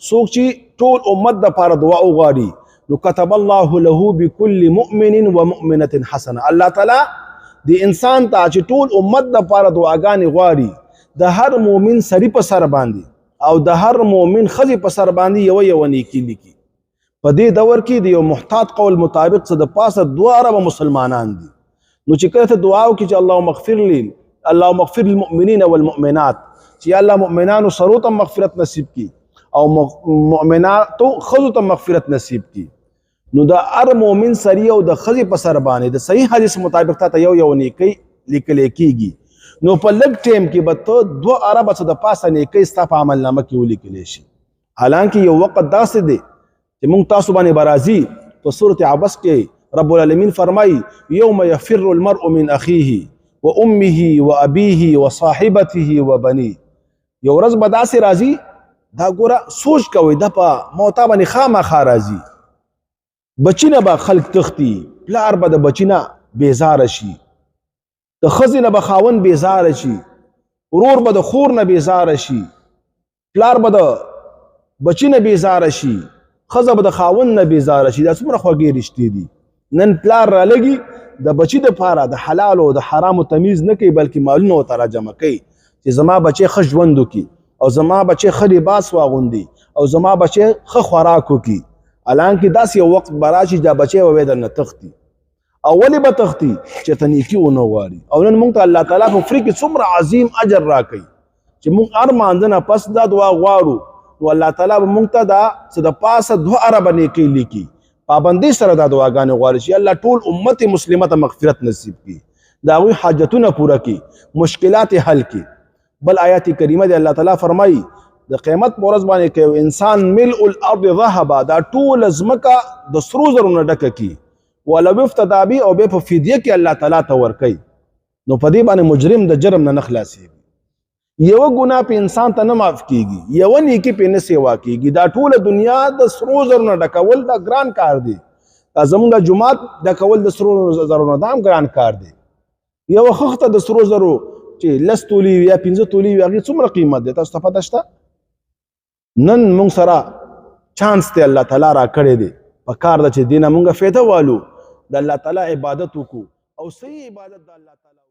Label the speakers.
Speaker 1: څوک چې ټول امت دپاره دعا وغواړي نو كتب الله له بكل مؤمن ومؤمنة حسنه. الله تعالی د انسان ته چې ټول امت دپاره دعاګانې غواړي د هر مؤمن سړي په سر باندې او د هر مؤمن ښځې په سر باندې یوه نیکي لیکي. په دې دور کې د یو محتاط قول مطابق څه د پاسه 2 اربه مسلمانان دي. نو چې کله ته دعا وکړي چې اللهم اغفر للمؤمنین والمؤمنات، چې یا الله مؤمنانو سرو ته مغفرت نصیب کړي او مؤمناتو ښځو ته مغفرت نصیب کړي، نو د هر مؤمن سړي او د ښځې په سر باندې د صحیح حدیث مطابق تا ته یو نیکۍ لیکلی کېږي. نو په لږ ټایم کې به ته 2 اربه څه د پاسه نیکۍ ستا په عملنامه کې ولیکلی شي. حالانکه یو وخت داسې دی چې موږ تاسو باندې به راځي په سورة عبس کې رب العالمین فرمایي یوم یفر المرء من اخیه و امه و ابیه و صاحبته و بنیه. یو ورځ به داسې راځي دا ګوره سوچ کوئ دا په موتا باندې خامخا راځي. بچی نه به خلک تښتي، پلار به د بچی نه بیزاره شي، د ښځې نه به خاوند بیزاره شي، ورور به د خور نه بیزاره شي، پلار به د بچی نه بیزاره شي، ښځه به د خاوند نه بیزاره شي. دا څومره خوږې رشتې دي. نن پلار رالګي د بچي دپاره د حلال او د حرامو تمیز نه کوي بلکې مالونه ورته راجمع کوي چې زما بچی ښه ژوند وکړي او زما بچی ښه لباس واغوندي او زما بچی ښه خوراک وکړي. حالانکه داسې یو وخت به راشي دا بچی به درنه تښتي. او ولې به تښتي چې ته نیکي ونه غواړي. او نن موږ ته الله تعالی په فری کې څومره عظیم اجر راکوي چې موږ هر مانځه نه پس دا دعا غواړو نو الله تعالی به موږ ته دا څه د پاسه 2 اربه نیکۍ لیکي. پابندۍ سره دا دعاګانې غواړي چې الله ټول امت مسلمه ته مغفرت نصیب کړي، د هغوی حاجتونه پوره کړي، مشکلات حل کړي. بل آیات کریمه دی الله تعالی فرمایي د قیامت په ورځ باندې که یو انسان ملء الارض ذهبا دا ټوله ځمکه د سرو زرو نه ډکه کړي ولو افتدی به او بیا په فدیه کې الله تعالی ته ورکوي نو په دې باندې مجرم د جرم نه خلاصېږي. یو ګناه په انسان ته نه معاف کیږي، یو نیکی په نه سیوا کیږي. دا ټوله دنیا د سرو زرو نه ډکول دا ګران کار دی. دا زموږ جومات ډکول د سرو زرو نه دا هم ګران کار دی. یو خښته د سرو زرو چې 10 تولې یا 15 تولې وي هغې څومره قیمت دی تاسو ته پته شته؟ نن موږ سره چانس دی الله تعالی راکړی دی، په کار ده چې دې نه موږ فایده والو، د الله تعالی عبادت وکړو او صحیح عبادت د الله تعالی